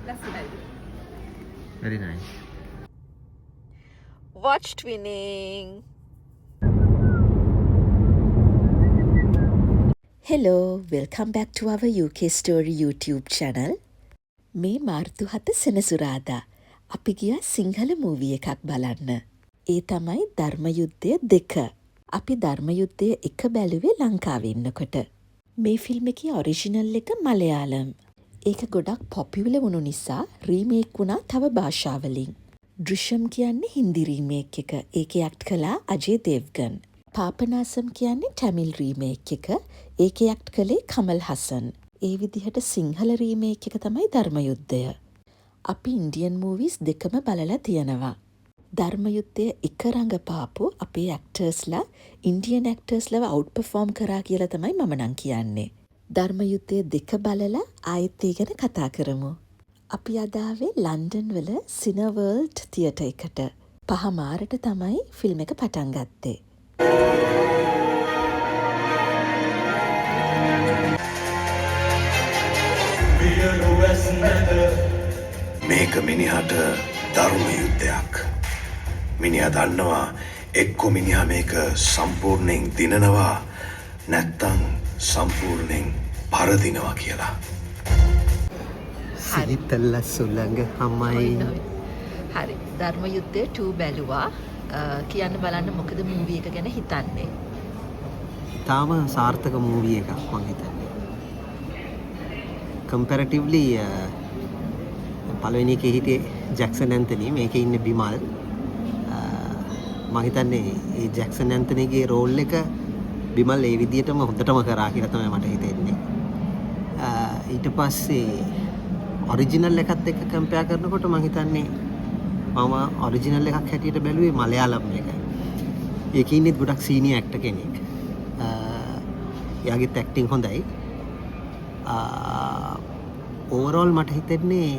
Very nice. Watch twinning. Hello, welcome back to our UK Story YouTube channel. මේ මාර්තු 7 සෙනසුරාදා අපි ගියා සිංහල මූවී එකක් බලන්න. ඒ තමයි ධර්මයුද්ධය 2. අපි ධර්මයුද්ධය 1 බැලුවේ ලංකාවේ ඉන්නකොට. මේ ෆිල්ම් එකේ ඔරිජිනල් එක මලයාලම්. ඒක ගොඩක් පොපියුලර් වුණු නිසා රීමේක් වුණා තව භාෂාවලින්. දෘශ්‍යම් කියන්නේ හින්දි රීමේක් එක. ඒකේ ඇක්ට් කළා අජේ දේව්ගන්. පාපනාසම් කියන්නේ ටැමිල් රීමේක් එක. ඒකේ ඇක්ට් කළේ කමල් හසන්. ඒ විදිහට සිංහල රීමේක් එක තමයි ධර්මයුද්ධය. අපි ඉන්දියන් මූවිස් දෙකම බලලා තියෙනවා. ධර්මයුද්ධය 1 රඟපාපු අපේ ඇක්ටර්ස්ලා ඉන්දියන් ඇක්ටර්ස්ලව අවුට් පර්ෆෝම් කරා කියලා තමයි මම නම් කියන්නේ. ධර්මයුද්ධය 2 බලලා ආයෙත් ඒ ගැන කතා කරමු. අපි අද ආවේ ලන්ඩන් වල සිනවර්ල්ඩ් තියටර් එකට. 5 මාරට තමයි ෆිල්ම් එක පටන් ගත්තේ. මේක මිනිහට ධර්ම යුද්ධයක්. මිනිහා දන්නවා එක්කෝ මිනිහා මේක සම්පූර්ණයෙන් දිනනවා නැත්තම් සම්පූර්ණයෙන් පරදිනවා කියලා. සිහිතල්ල සුළඟ හමයි. හරි. ධර්මයුද්ධය 2 බැලුවා. කියන්න බලන්න මොකද මූවී එක ගැන හිතන්නේ. තාම සාර්ථක මූවී එකක් මං හිතන්නේ. කම්පැරටිව්ලි පළවෙනි එකේ හිටියේ ජැක්සන් ඇන්තනි, මේකේ ඉන්නේ බිමල්. මම හිතන්නේ ඒ ජැක්සන් ඇන්තනිගේ රෝල් එක බිමල් ඒ විදිහටම හොඳටම කරා කියලා තමයි මට හිතෙන්නේ. ඊට පස්සේ ඔරිජිනල් එකත් එක්ක කම්පෙයාර් කරනකොට මම හිතන්නේ මම ඔරිජිනල් එකක් හැටියට බැලුවේ මලයාලම් එක. ඒකේ ඉන්නේ ගොඩක් සීනියර් ඇක්ටර් කෙනෙක්. එයාගේත් ඇක්ටිං හොඳයි. ඕවරෝල් මට හිතෙන්නේ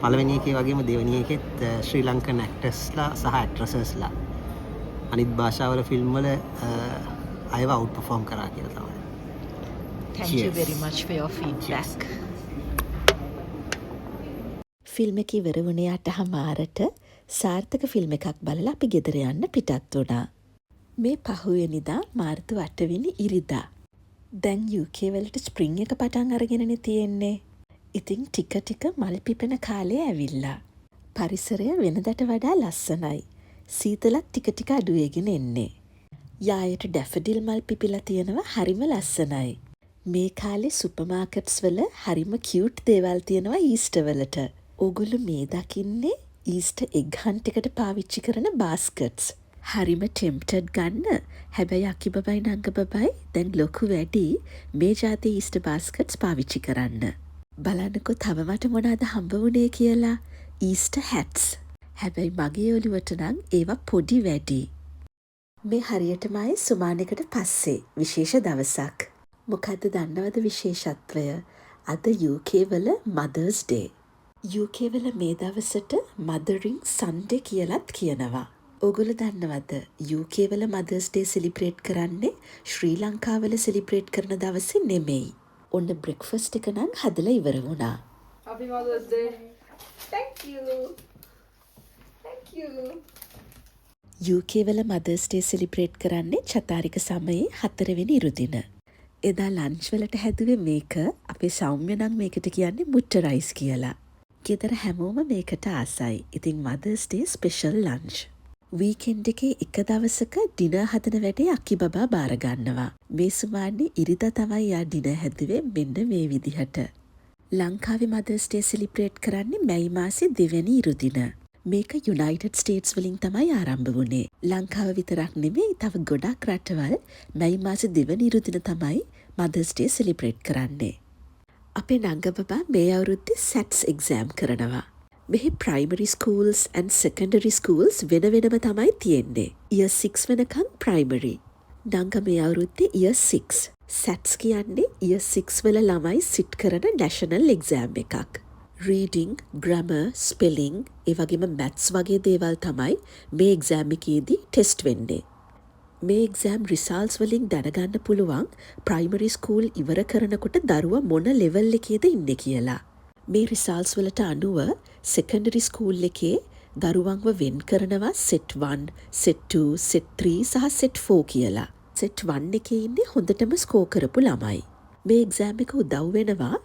පළවෙනි එකේ වගේම දෙවෙනි එකෙත් ශ්‍රී ලංකන් ඇක්ටර්ස්ලා සහ ඇක්ට්‍රසස්ලා අනිත් භාෂාවල ෆිල්ම් වල අයව අවුට් පර්ෆෝම් කරා කියලා තමයි. Thank you very much for your feedback. Film එක ඉවර වුණේ 8:00ට. සාර්ථක ෆිල්ම් එකක් බලලා අපි ගෙදර යන්න පිටත් වුණා. මේ පහුවෙනිදා මාර්තු 8 වෙනි ඉරිදා. දැන් UK වලට ස්ප්‍රින්ග් එක පටන් අරගෙනනේ තියෙන්නේ. ඉතින් ටික ටික මල් පිපෙන කාලේ ඇවිල්ලා. පරිසරය වෙනදට වඩා ලස්සනයි. සීතලත් ටික ටික අඩු වෙගෙන එන්නේ. යායට ඩැෆඩිල් මල් පිපිලා තියෙනවා, හරිම ලස්සනයි. මේ කාලේ සුපර් මාකට්ස් වල හරිම කියුට් දේවල් තියෙනවා ඊස්ටර් වලට. ඕගොල්ලෝ මේ දකින්නේ ඊස්ටර් එග් හන්ට් එකට පාවිච්චි කරන බාස්කට්ස්. හරිම ටෙම්ප්ටඩ් ගන්න. හැබැයි අකි බබයි නංග බබයි දැන් ලොකු වැඩි මේ ජාතියේ ඊස්ටර් බාස්කට්ස් පාවිච්චි කරන්න. බලන්නකෝ තව මට මොනවද හම්බ වුණේ කියලා. ඊස්ටර් හැට්ස්. හැබැයි මගේ ඔළුවට නම් ඒවා පොඩි වැඩි. මේ හරියටමයි සුමානෙකට පස්සේ විශේෂ දවසක්. මොකද්ද දන්නවද විශේෂත්වය? අද UK වල Mother's Day. UK වල මේ දවසට Mothering Sunday කියලත් කියනවා. ඔගොල්ලෝ දන්නවද UK වල Mother's Day සෙලිබ්‍රේට් කරන්නේ ශ්‍රී ලංකාවල සෙලිබ්‍රේට් කරන දවසේ නෙමෙයි. ඔන්න බ්‍රෙක්ෆාස්ට් එක නම් හදලා ඉවර වුණා. Happy Mother's Day. Thank you. Thank you. UK වල Mother's Day සෙලිබ්‍රේට් කරන්නේ චතාරික සමයේ 4 වෙනි ඉරුදින. එදා ලන්ච් වලට හැදුවේ මේක. අපේ සෞම්‍ය නම් මේකට කියන්නේ මුට්ට රයිස් කියලා. ගෙදර හැමෝම මේකට ආසයි. ඉතින් Mother's Day special lunch. Weekend එකේ එක දවසක ඩිනර් හදන වැඩේ අකි බබා බාර ගන්නවා. මේ සුමාන්නේ ඉරිදා තමයි යා ඩිනර් හැදුවේ මෙන්න මේ විදිහට. ලංකාවේ Mother's Day සෙලිබ්‍රේට් කරන්නේ මැයි මාසේ 2 වෙනි ඉරුදින. මේක යුනයිටඩ් ස්ටේට්ස් වලින් තමයි ආරම්භ වුණේ. ලංකාව විතරක් නෙමෙයි තව ගොඩක් රටවල් මැයි මාසේ 2 වෙනි ඉරුදින තමයි Mother's Day සෙලිබ්‍රේට් කරන්නේ. අපේ නංග බබා මේ අවුරුද්දේ SATs එක්සෑම් කරනවා. මෙහි primary schools and secondary schools වෙන වෙනම තමයි තියෙන්නේ. year 6 වෙනකන් primary. නංග මේ අවුරුද්දේ year 6. SATs කියන්නේ year 6 වල ළමයි සිට් කරන national exam එකක්. reading, grammar, spelling, ඒ වගේම maths වගේ දේවල් තමයි මේ exam එකේදී test වෙන්නේ. මේ exam results වලින් දැනගන්න පුළුවන් primary school ඉවර කරනකොට දරුවා මොන level එකේද ඉන්නේ කියලා. මේ රිසල්ස් වලට අනුව සෙකන්ඩරි ස්කූල් එකේ දරුවන්ව වෙන් කරනවා සෙට් 1, සෙට් 2, සෙට් 3 සහ සෙට් 4 කියලා. සෙට් 1 එකේ ඉන්නේ හොඳටම ස්කෝර් කරපු ළමයි. මේ එක්සෑම් එක උදව් වෙනවා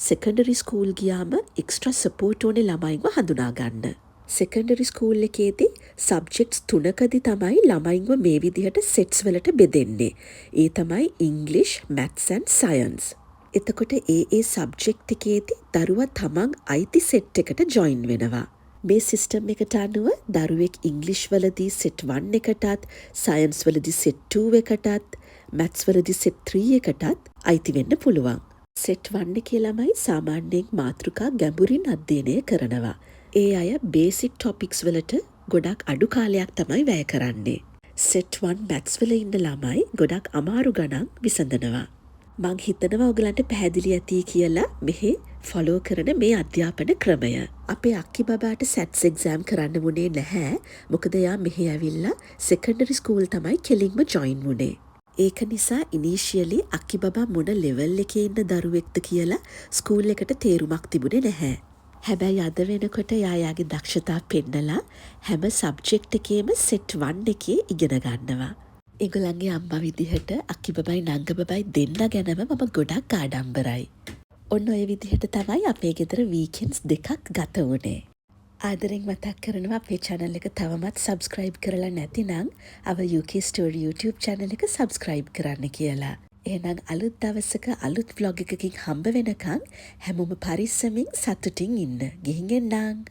සෙකන්ඩරි ස්කූල් ගියාම එක්ස්ට්‍රා සපෝට් ඕනේ ළමයින්ව හඳුනා ගන්න. සෙකන්ඩරි ස්කූල් එකේදී සබ්ජෙක්ට්ස් 3කදී තමයි ළමයින්ව මේ විදිහට සෙට්ස් වලට බෙදෙන්නේ. ඒ තමයි ඉංග්ලිෂ්, මැත්ස් and සයන්ස්. එතකොට ඒ සබ්ජෙක්ට් එකේදී දරුවා තමන් අයිති සෙට් එකට ජොයින් වෙනවා. මේ සිස්ටම් එකට අනුව දරුවෙක් ඉංග්ලිෂ් වලදී සෙට් 1 එකටත්, සයන්ස් වලදී සෙට් 2 එකටත්, මැත්ස් වලදී සෙට් 3 එකටත් අයිති වෙන්න පුළුවන්. සෙට් 1 එකේ ළමයි සාමාන්‍යයෙන් මාතෘකා ගැඹුරින් අධ්‍යයනය කරනවා. ඒ අය බේසික් ටොපික්ස් වලට ගොඩක් අඩු කාලයක් තමයි වැය කරන්නේ. සෙට් 1 මැත්ස් වල ඉන්න ළමයි ගොඩක් අමාරු ගණන් විසඳනවා. මං හිතනවා ඔයගලන්ට පැහැදිලි ඇති කියලා මෙහි ෆලෝ කරන මේ අධ්‍යාපන ක්‍රමය. අපේ අක්කි බබාට සැට්ස් එක්සෑම් කරන්න වුණේ නැහැ. මොකද එයා මෙහි ඇවිල්ලා සෙකන්ඩරි ස්කූල් තමයි කෙලින්ම ජොයින් වුණේ. ඒක නිසා ඉනිෂියලි අක්කි බබා මොන ලෙවල් එකේ ඉන්න දරුවෙක්ද කියලා ස්කූල් එකට තේරුමක් තිබුණේ නැහැ. හැබැයි අද වෙනකොට යායාගේ දක්ෂතා පෙන්නලා හැම සබ්ජෙක්ට් එකේම සෙට් 1 එකේ ඉගෙන ගන්නවා. ඒගොල්ලන්ගේ අම්මා විදිහට අක්කි බබයි නංග බබයි දෙන්න ගැනම මම ගොඩක් ආඩම්බරයි. ඔන්න ඔය විදිහට තමයි අපේ ගෙදර වීකෙන්ඩ්ස් දෙකක් ගත වුණේ. ආදරෙන් මතක් කරනවා අපේ channel එක තවමත් subscribe කරලා නැතිනම් our UK Story YouTube channel එක subscribe කරන්න කියලා. එහෙනම් අලුත් දවසක අලුත් vlog එකකින් හම්බ වෙනකන් හැමෝම පරිස්සමින් සතුටින් ඉන්න. ගිහින් එන්නම්.